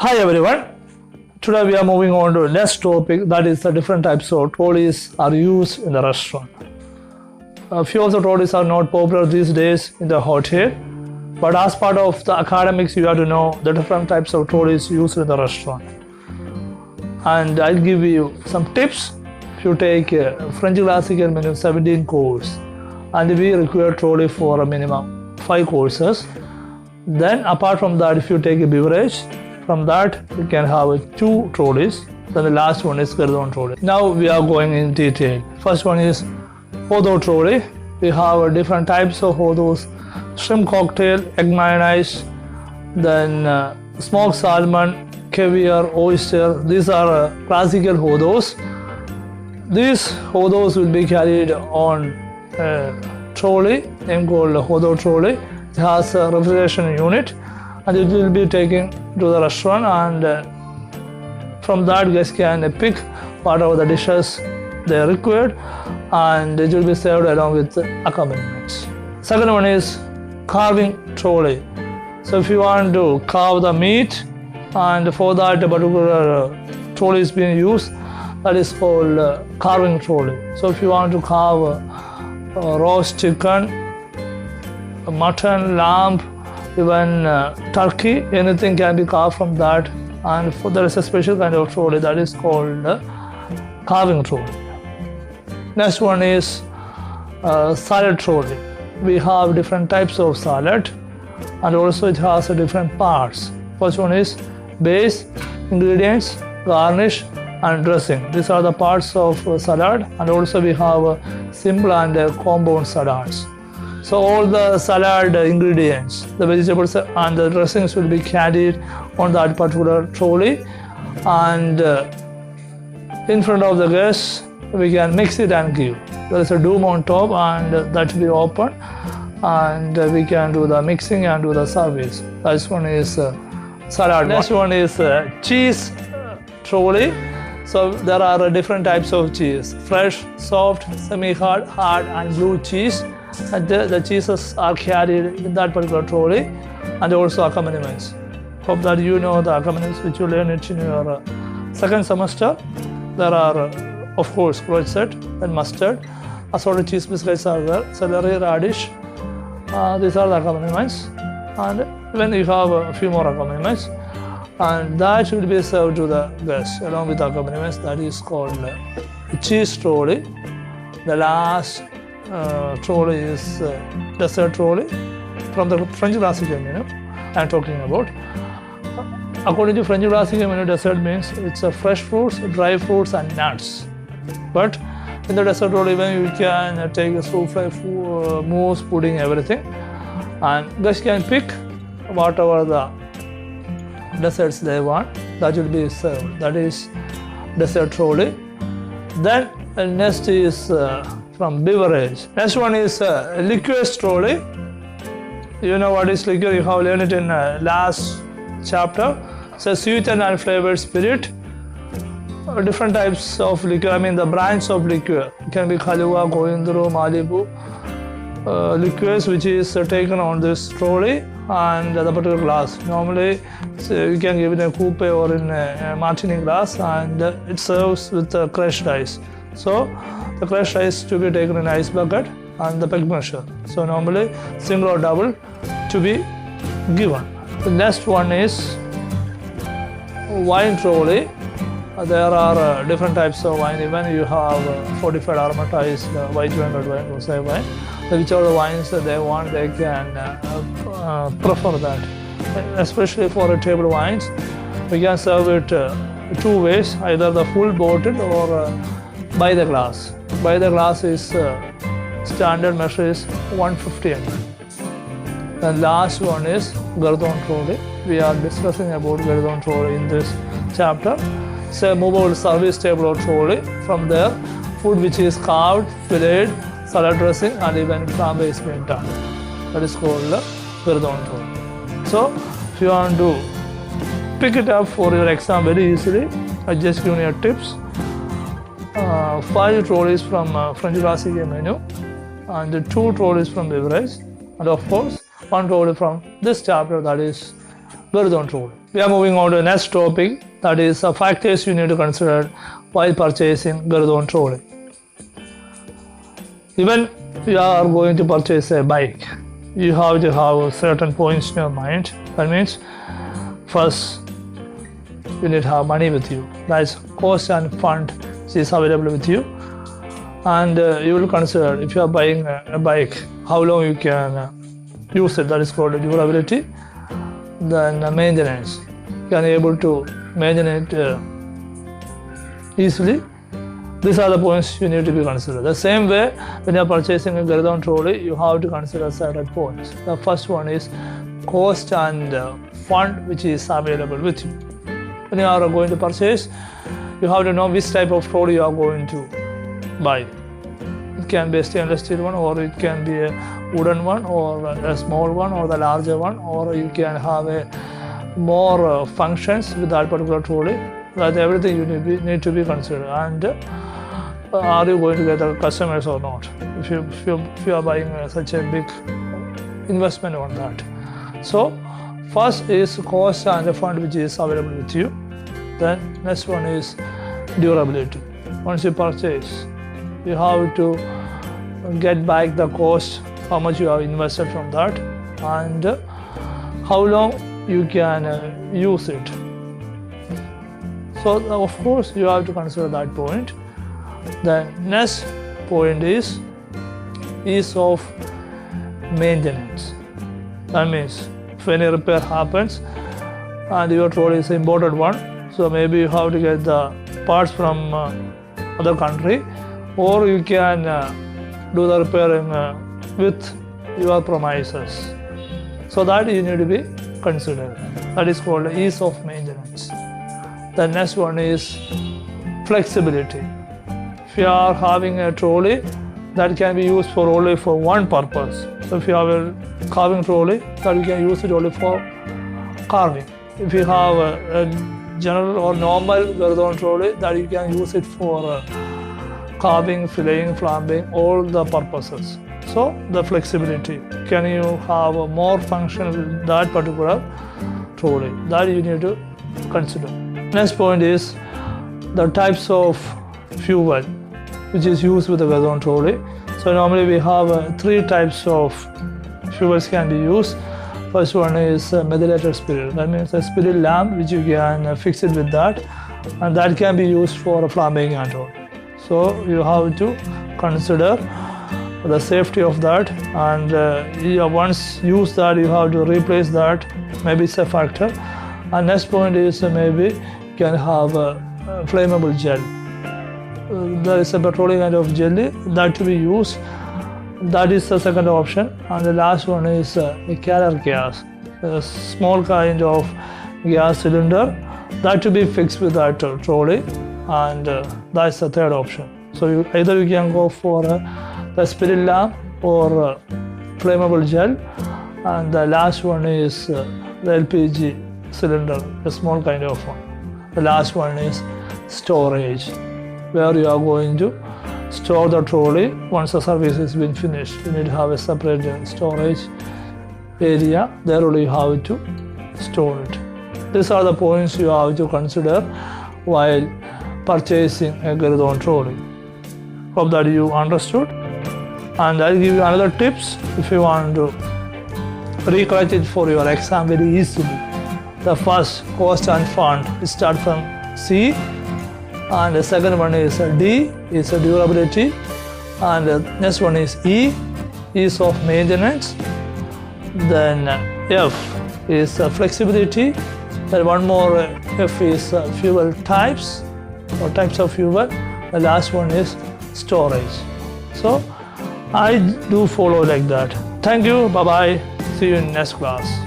Hi everyone. Today we are moving on to the next topic, that is the different types of trolleys are used in the restaurant. A few of the trolleys are not popular these days in the hotel, but as part of the academics you have to know the different types of trolleys used in the restaurant. And I'll give you some tips. If you take a French classical menu 17 course and we require trolley for a minimum 5 courses, then apart from that, if you take a beverage, from that you can have 2 trolleys. Then the last one is gueridon trolley. Now we are going in detail. First one is hors d'oeuvre trolley. We have different types of hors d'oeuvres: shrimp cocktail, egg mayonnaise, then smoked salmon, caviar, oyster. These are classical hors d'oeuvres. These hors d'oeuvres will be carried on a trolley named called hors d'oeuvre trolley. It has a refrigeration unit and it will be taken to the restaurant, and from that guests can pick whatever the dishes they required, and it will be served along with accompaniments. Second one is carving trolley. So if you want to carve the meat, and for that a particular trolley is being used, that is called carving trolley. So if you want to carve roast chicken, mutton, lamb, even turkey, anything can be carved from that, and there is a special kind of trolley that is called carving trolley. Next one is salad trolley. We have different types of salad, and also it has different parts. First one is base, ingredients, garnish and dressing. These are the parts of salad, and also we have simple and compound salads. So all the salad ingredients, the vegetables and the dressings will be carried on that particular trolley, and in front of the guests we can mix it and give. There is a dome on top, and that will be open, and we can do the mixing and do the service. This one is salad. Next one is cheese trolley. So there are different types of cheese: fresh, soft, semi-hard, hard and blue cheese. And the cheeses are carried in that particular trolley, and also accompaniments. Hope that you know the accompaniments which you learn it in your second semester. There are of course crochet and mustard, assorted cheese biscuits are there, celery, radish. These are the accompaniments, and when you have a few more accompaniments, and that will be served to the guests along with the accompaniments. That is called cheese trolley. The last trolley is dessert trolley from the French classical menu I am talking about. According to French classical menu, dessert means it's fresh fruits, dry fruits and nuts. But in the dessert trolley, even you can take a souffle, mousse, pudding, everything, and guests can pick whatever the desserts they want. That will be served. That is dessert trolley. Then next is from beverage. Next one is liqueurs trolley. You know what is liqueur, you have learned it in last chapter. So sweetened and flavored spirit. Different types of liqueur, I mean the brands of liqueur. It can be Kahlua, Goindro, Malibu. Liqueurs which is taken on this trolley and the particular glass. Normally you can give it in a coupe or in a martini glass, and it serves with crushed ice. So the crushed ice to be taken in ice bucket and the peg measure. So normally single or double to be given. The next one is wine trolley. There are different types of wine. Even you have fortified aromatized white wine, red wine, rosé wine. Whichever wines they want, they can prefer that. Especially for table wines, we can serve it 2 ways: either the full bottle or by the glass. By the glass is standard measure is 150 ml. The last one is gueridon trolley. We are discussing about gueridon trolley in this chapter. It's a movable service table or trolley. From there, food which is carved, filleted, salad dressing, and even flambe is being done. That is called gueridon trolley. So if you want to pick it up for your exam very easily, I just give you tips. 5 trolleys from French classical menu, and 2 trolleys from beverage, and of course 1 trolley from this chapter, that is gueridon trolley. We are moving on to the next topic, that is factors you need to consider while purchasing gueridon trolley. Even you are going to purchase a bike, you have to have certain points in your mind. That means first you need to have money with you, that is cost and fund is available with you, and you will consider if you are buying a bike, how long you can use it, that is called durability. Then maintenance, you can able to maintain it easily. These are the points you need to be considered. The same way, when you are purchasing a gueridon trolley, you have to consider certain points. The first one is cost and fund which is available with you. When you are going to purchase, you have to know which type of trolley you are going to buy. It can be a stainless steel one, or it can be a wooden one, or a small one, or the larger one, or you can have a more functions with that particular trolley. That everything you need to be considered. And are you going to get the customers or not? If you are buying such a big investment on that. So first is cost and the fund which is available with you. Then next one is durability. Once you purchase, you have to get back the cost, how much you have invested from that, and how long you can use it. So of course you have to consider that point. The next point is ease of maintenance. That means if any repair happens and your trolley is an imported one, so maybe you have to get the parts from other country, or you can do the repairing with your premises. So that you need to be considered. That is called ease of maintenance. The next one is flexibility. If you are having a trolley, that can be used for only for one purpose. So if you have a carving trolley, that you can use it only for carving. If you have a general or normal gueridon trolley, that you can use it for carving, filleting, flambing, all the purposes. So the flexibility, can you have more function with that particular trolley, that you need to consider. Next point is the types of fuel which is used with the gueridon trolley. So normally we have 3 types of fuels can be used. First one is methylated spirit. That means a spirit lamp which you can fix it with that, and that can be used for flambing and all. So you have to consider the safety of that, and once used that, you have to replace that. Maybe it's a factor. And next point is maybe you can have a flammable gel. There is a petroleum kind of jelly that to be used. That is the second option. And the last one is a carrier gas, a small kind of gas cylinder that to be fixed with that trolley, and that's the third option. So either you can go for the spirit lamp or flammable gel, and the last one is the LPG cylinder, a small kind of one. The last one is storage, where you are going to store the trolley once the service has been finished. You need to have a separate storage area, there only you have to store it. These are the points you have to consider while purchasing a gueridon trolley. Hope that you understood, and I'll give you another tips if you want to recollect it for your exam very easily. The first, cost and fund, start from C, and the second one is D, is durability, and the next one is E, ease of maintenance. Then F is flexibility. Then one more F is fuel types, or types of fuel. The last one is storage. So I do follow like that. Thank you. Bye bye. See you in next class.